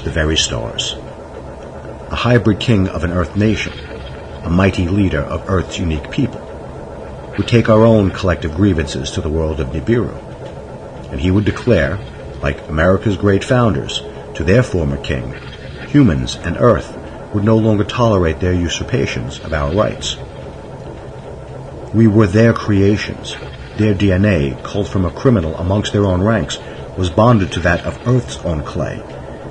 the very stars. A hybrid king of an Earth nation, a mighty leader of Earth's unique people, would take our own collective grievances to the world of Nibiru, and he would declare, like America's great founders, to their former king, humans and Earth would no longer tolerate their usurpations of our rights. We were their creations. Their DNA, culled from a criminal amongst their own ranks, was bonded to that of Earth's own clay,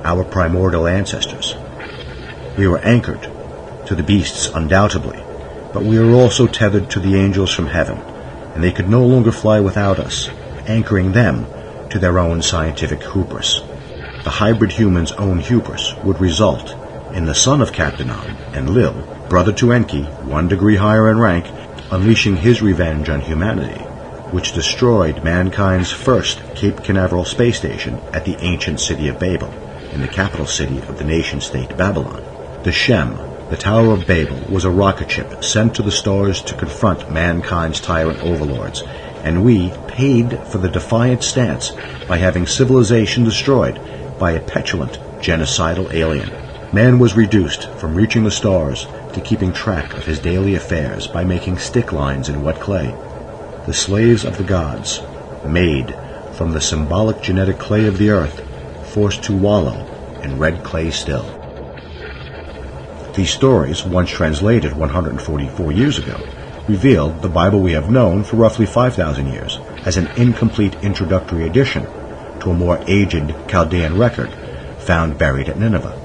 our primordial ancestors. We were anchored to the beasts, undoubtedly, but we were also tethered to the angels from heaven, and they could no longer fly without us, anchoring them to their own scientific hubris. The hybrid human's own hubris would result in the son of Captain and Lil, brother to Enki, 1 degree higher in rank, unleashing his revenge on humanity, which destroyed mankind's first Cape Canaveral space station at the ancient city of Babel, in the capital city of the nation-state Babylon. The Shem, the Tower of Babel, was a rocket ship sent to the stars to confront mankind's tyrant overlords, and we paid for the defiant stance by having civilization destroyed by a petulant, genocidal alien. Man was reduced from reaching the stars to keeping track of his daily affairs by making stick lines in wet clay. The slaves of the gods, made from the symbolic genetic clay of the earth, forced to wallow in red clay still. These stories, once translated 144 years ago, revealed the Bible we have known for roughly 5,000 years as an incomplete introductory addition to a more aged Chaldean record found buried at Nineveh.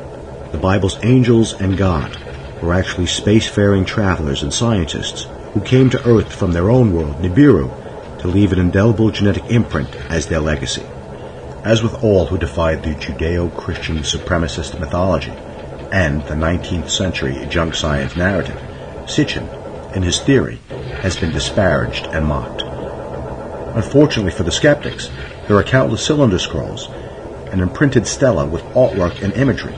The Bible's angels and God were actually spacefaring travelers and scientists who came to Earth from their own world, Nibiru, to leave an indelible genetic imprint as their legacy. As with all who defied the Judeo-Christian supremacist mythology and the 19th century junk science narrative, Sitchin, in his theory, has been disparaged and mocked. Unfortunately for the skeptics, there are countless cylinder scrolls, an imprinted stela with artwork and imagery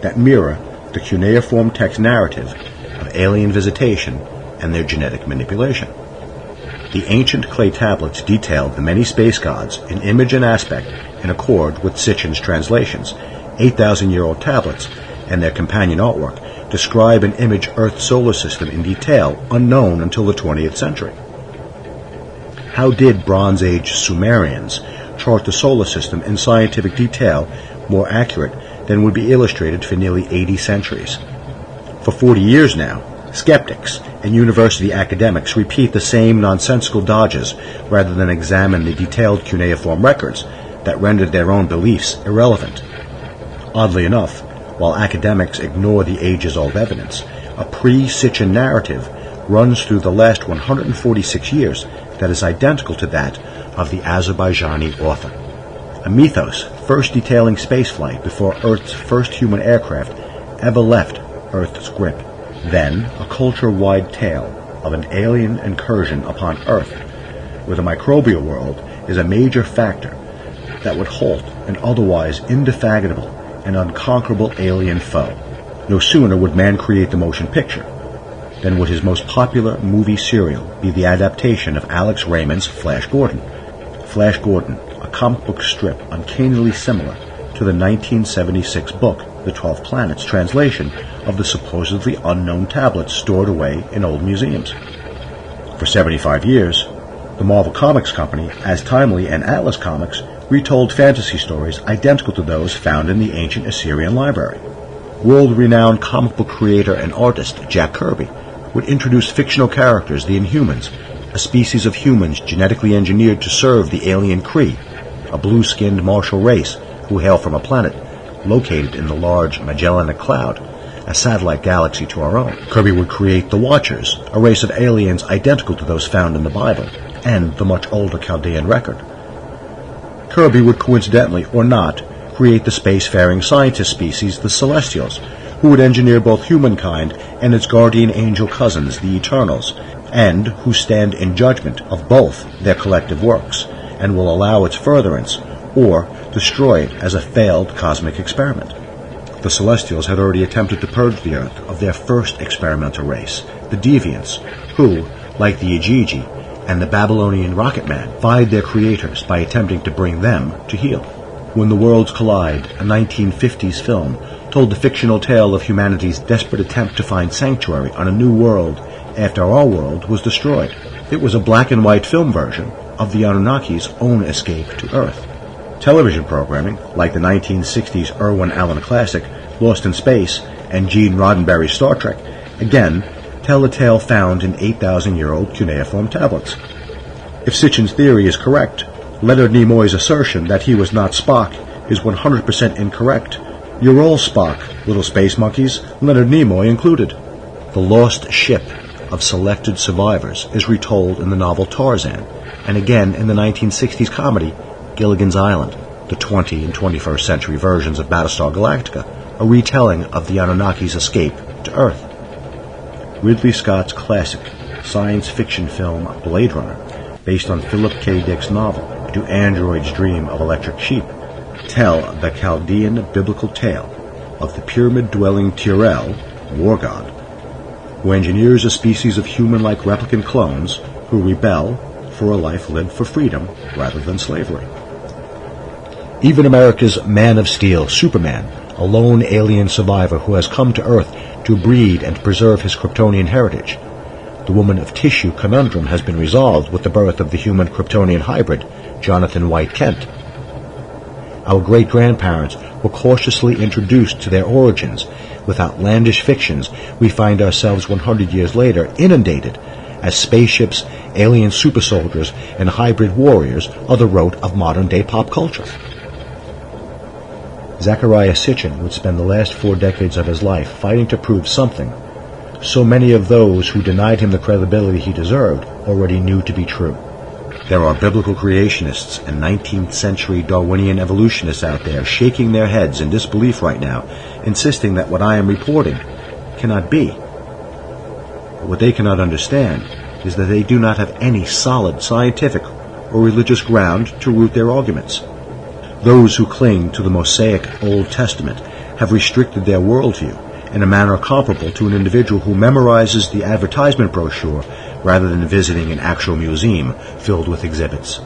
that mirror the cuneiform text narrative of alien visitation and their genetic manipulation. The ancient clay tablets detailed the many space gods in image and aspect in accord with Sitchin's translations. 8,000-year-old tablets and their companion artwork describe and image Earth's solar system in detail unknown until the 20th century. How did Bronze Age Sumerians chart the solar system in scientific detail more accurate than would be illustrated for nearly 80 centuries? For 40 years now, skeptics and university academics repeat the same nonsensical dodges rather than examine the detailed cuneiform records that rendered their own beliefs irrelevant. Oddly enough, while academics ignore the ages-old evidence, a pre-Sitchin narrative runs through the last 146 years that is identical to that of the Azerbaijani author. A mythos first detailing spaceflight before Earth's first human aircraft ever left Earth's grip. Then, a culture-wide tale of an alien incursion upon Earth, where the microbial world is a major factor that would halt an otherwise indefatigable and unconquerable alien foe. No sooner would man create the motion picture than would his most popular movie serial be the adaptation of Alex Raymond's Flash Gordon. Flash Gordon, a comic book strip uncannily similar to the 1976 book The 12 Planets translation of the supposedly unknown tablets stored away in old museums. For 75 years, the Marvel Comics Company, As Timely, and Atlas Comics retold fantasy stories identical to those found in the ancient Assyrian library. World-renowned comic book creator and artist Jack Kirby would introduce fictional characters, the Inhumans, a species of humans genetically engineered to serve the alien Kree, a blue-skinned martial race who hail from a planet located in the large Magellanic Cloud, a satellite galaxy to our own. Kirby would create the Watchers, a race of aliens identical to those found in the Bible and the much older Chaldean record. Kirby would coincidentally, or not, create the spacefaring scientist species, the Celestials, who would engineer both humankind and its guardian angel cousins, the Eternals, and who stand in judgment of both their collective works, and will allow its furtherance, or destroy it as a failed cosmic experiment. The Celestials had already attempted to purge the Earth of their first experimental race, the Deviants, who, like the Igigi and the Babylonian Rocket Man, defied their creators by attempting to bring them to heel. When the Worlds Collide, a 1950s film, told the fictional tale of humanity's desperate attempt to find sanctuary on a new world after our world was destroyed. It was a black and white film version of the Anunnaki's own escape to Earth. Television programming, like the 1960s Irwin Allen classic Lost in Space and Gene Roddenberry's Star Trek, again tell a tale found in 8,000-year-old cuneiform tablets. If Sitchin's theory is correct, Leonard Nimoy's assertion that he was not Spock is 100% incorrect. You're all Spock, little space monkeys, Leonard Nimoy included. The lost ship of selected survivors is retold in the novel Tarzan, and again in the 1960s comedy Gilligan's Island. The 20th and 21st century versions of Battlestar Galactica, a retelling of the Anunnaki's escape to Earth. Ridley Scott's classic science fiction film Blade Runner, based on Philip K. Dick's novel Do Androids Dream of Electric Sheep, tell the Chaldean biblical tale of the pyramid-dwelling Tyrell, war god, who engineers a species of human-like replicant clones who rebel for a life lived for freedom rather than slavery. Even America's Man of Steel, Superman, a lone alien survivor who has come to Earth to breed and preserve his Kryptonian heritage. The woman of tissue conundrum has been resolved with the birth of the human-Kryptonian hybrid, Jonathan White Kent. Our great-grandparents were cautiously introduced to their origins. With outlandish fictions, we find ourselves 100 years later inundated as spaceships, alien super soldiers, and hybrid warriors are the rote of modern-day pop culture. Zachariah Sitchin would spend the last 4 decades of his life fighting to prove something so many of those who denied him the credibility he deserved already knew to be true. There are biblical creationists and 19th century Darwinian evolutionists out there shaking their heads in disbelief right now, insisting that what I am reporting cannot be. But what they cannot understand is that they do not have any solid scientific or religious ground to root their arguments. Those who cling to the Mosaic Old Testament have restricted their worldview in a manner comparable to an individual who memorizes the advertisement brochure rather than visiting an actual museum filled with exhibits.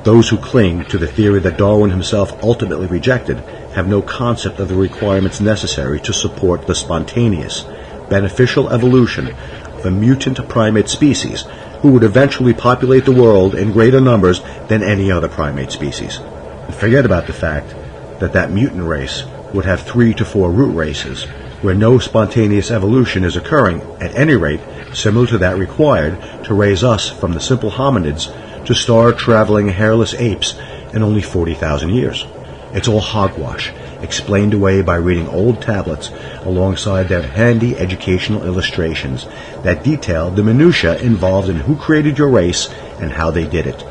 Those who cling to the theory that Darwin himself ultimately rejected have no concept of the requirements necessary to support the spontaneous, beneficial evolution of a mutant primate species who would eventually populate the world in greater numbers than any other primate species. And forget about the fact that that mutant race would have 3 to 4 root races, where no spontaneous evolution is occurring, at any rate similar to that required to raise us from the simple hominids to star-traveling hairless apes in only 40,000 years. It's all hogwash, explained away by reading old tablets alongside their handy educational illustrations that detail the minutiae involved in who created your race and how they did it.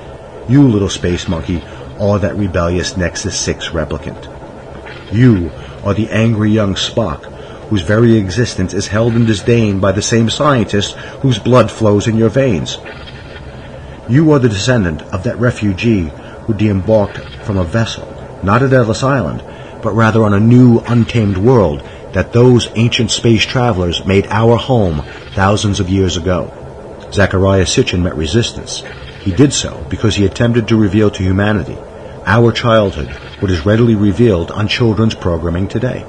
You, little space monkey, are that rebellious Nexus 6 replicant. You are the angry young Spock, whose very existence is held in disdain by the same scientists whose blood flows in your veins. You are the descendant of that refugee who de-embarked from a vessel, not at Ellis Island, but rather on a new, untamed world that those ancient space travelers made our home thousands of years ago. Zachariah Sitchin met resistance. He did so because he attempted to reveal to humanity our childhood what is readily revealed on children's programming today.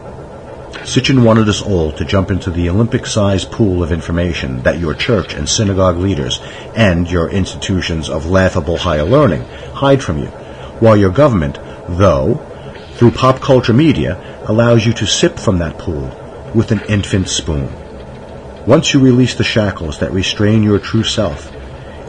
Sitchin wanted us all to jump into the Olympic-sized pool of information that your church and synagogue leaders and your institutions of laughable higher learning hide from you, while your government, though, through pop culture media, allows you to sip from that pool with an infant spoon. Once you release the shackles that restrain your true self,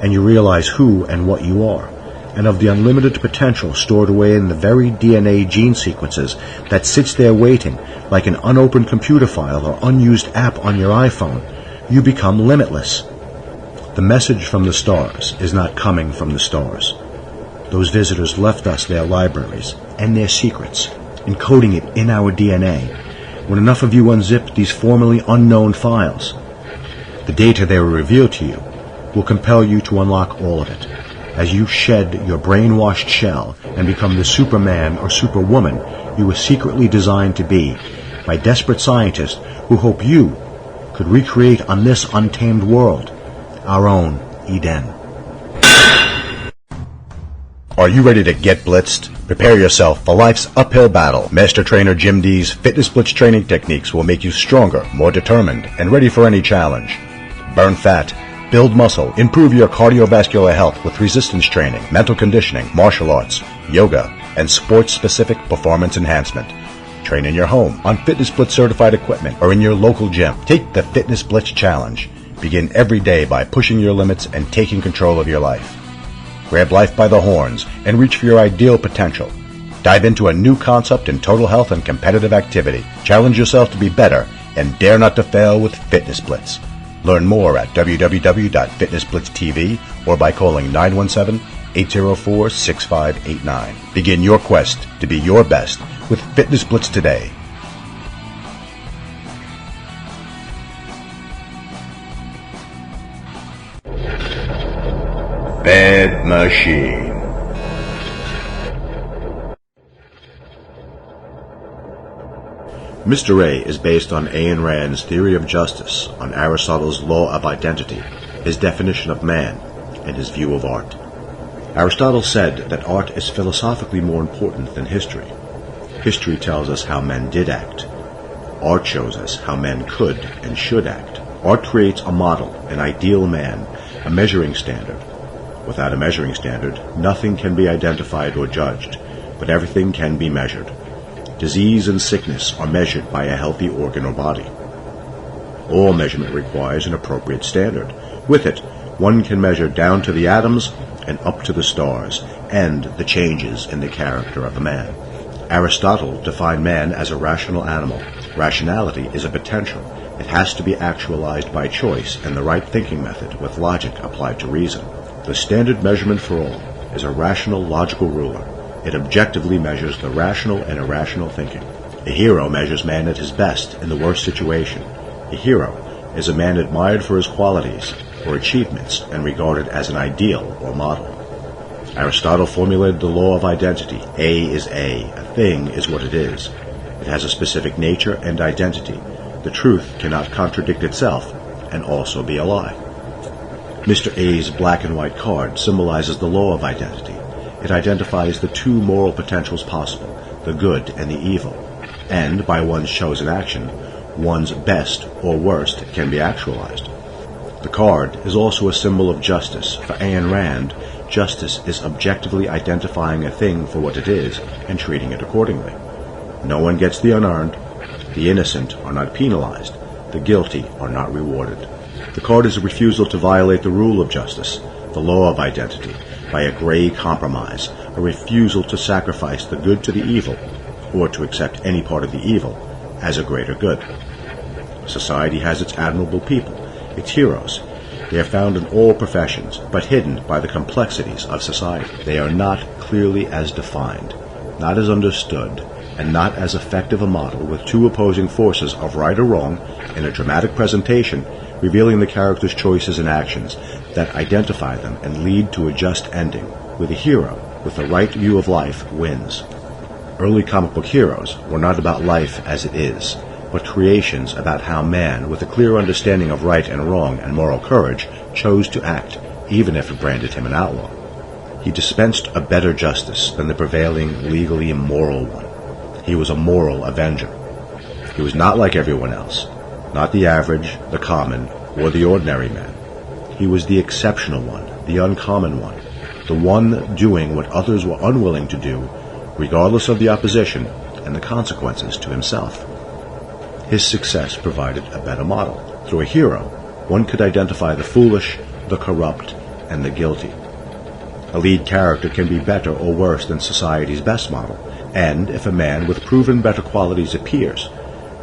and you realize who and what you are, and of the unlimited potential stored away in the very DNA gene sequences that sits there waiting like an unopened computer file or unused app on your iPhone, you become limitless. The message from the stars is not coming from the stars. Those visitors left us their libraries and their secrets, encoding it in our DNA. When enough of you unzip these formerly unknown files, the data they will reveal to you will compel you to unlock all of it. As you shed your brainwashed shell and become the Superman or Superwoman you were secretly designed to be by desperate scientists who hope you could recreate on this untamed world our own Eden. Are you ready to get blitzed? Prepare yourself for life's uphill battle. Master Trainer Jim D's Fitness Blitz training techniques will make you stronger, more determined, and ready for any challenge. Burn fat, build muscle, improve your cardiovascular health with resistance training, mental conditioning, martial arts, yoga, and sports-specific performance enhancement. Train in your home, on Fitness Blitz certified equipment, or in your local gym. Take the Fitness Blitz Challenge. Begin every day by pushing your limits and taking control of your life. Grab life by the horns and reach for your ideal potential. Dive into a new concept in total health and competitive activity. Challenge yourself to be better and dare not to fail with Fitness Blitz. Learn more at www.fitnessblitztv or by calling 917-804-6589. Begin your quest to be your best with Fitness Blitz today. Bad Machine. Mr. A is based on Ayn Rand's theory of justice, on Aristotle's law of identity, his definition of man, and his view of art. Aristotle said that art is philosophically more important than history. History tells us how men did act. Art shows us how men could and should act. Art creates a model, an ideal man, a measuring standard. Without a measuring standard, nothing can be identified or judged, but everything can be measured. Disease and sickness are measured by a healthy organ or body. All measurement requires an appropriate standard. With it, one can measure down to the atoms and up to the stars, and the changes in the character of a man. Aristotle defined man as a rational animal. Rationality is a potential. It has to be actualized by choice and the right thinking method with logic applied to reason. The standard measurement for all is a rational, logical ruler. It objectively measures the rational and irrational thinking. A hero measures man at his best in the worst situation. A hero is a man admired for his qualities or achievements and regarded as an ideal or model. Aristotle formulated the law of identity. A is A. A thing is what it is. It has a specific nature and identity. The truth cannot contradict itself and also be a lie. Mr. A's black and white card symbolizes the law of identity. It identifies the two moral potentials possible, the good and the evil, and by one's chosen action, one's best or worst can be actualized. The card is also a symbol of justice. For Ayn Rand, justice is objectively identifying a thing for what it is and treating it accordingly. No one gets the unearned. The innocent are not penalized. The guilty are not rewarded. The card is a refusal to violate the rule of justice, the law of identity, by a gray compromise, a refusal to sacrifice the good to the evil, or to accept any part of the evil as a greater good. Society has its admirable people, its heroes. They are found in all professions, but hidden by the complexities of society. They are not clearly as defined, not as understood, and not as effective a model with two opposing forces of right or wrong in a dramatic presentation revealing the character's choices and actions that identify them and lead to a just ending, where the hero, with the right view of life, wins. Early comic book heroes were not about life as it is, but creations about how man, with a clear understanding of right and wrong and moral courage, chose to act, even if it branded him an outlaw. He dispensed a better justice than the prevailing legally immoral one. He was a moral avenger. He was not like everyone else, not the average, the common, or the ordinary man. He was the exceptional one, the uncommon one, the one doing what others were unwilling to do, regardless of the opposition and the consequences to himself. His success provided a better model. Through a hero, one could identify the foolish, the corrupt, and the guilty. A lead character can be better or worse than society's best model, and if a man with proven better qualities appears,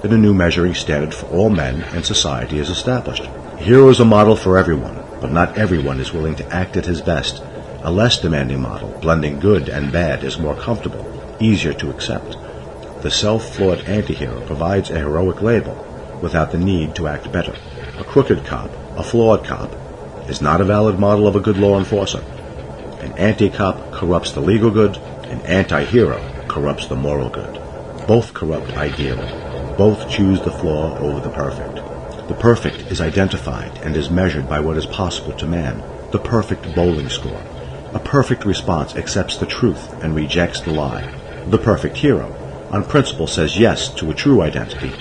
then a new measuring standard for all men and society is established. A hero is a model for everyone, but not everyone is willing to act at his best. A less demanding model, blending good and bad, is more comfortable, easier to accept. The self-flawed anti-hero provides a heroic label without the need to act better. A crooked cop, a flawed cop, is not a valid model of a good law enforcer. An anti-cop corrupts the legal good, an anti-hero corrupts the moral good. Both corrupt ideally. Both choose the flaw over the perfect. The perfect is identified and is measured by what is possible to man, the perfect bowling score. A perfect response accepts the truth and rejects the lie. The perfect hero, on principle, says yes to a true identity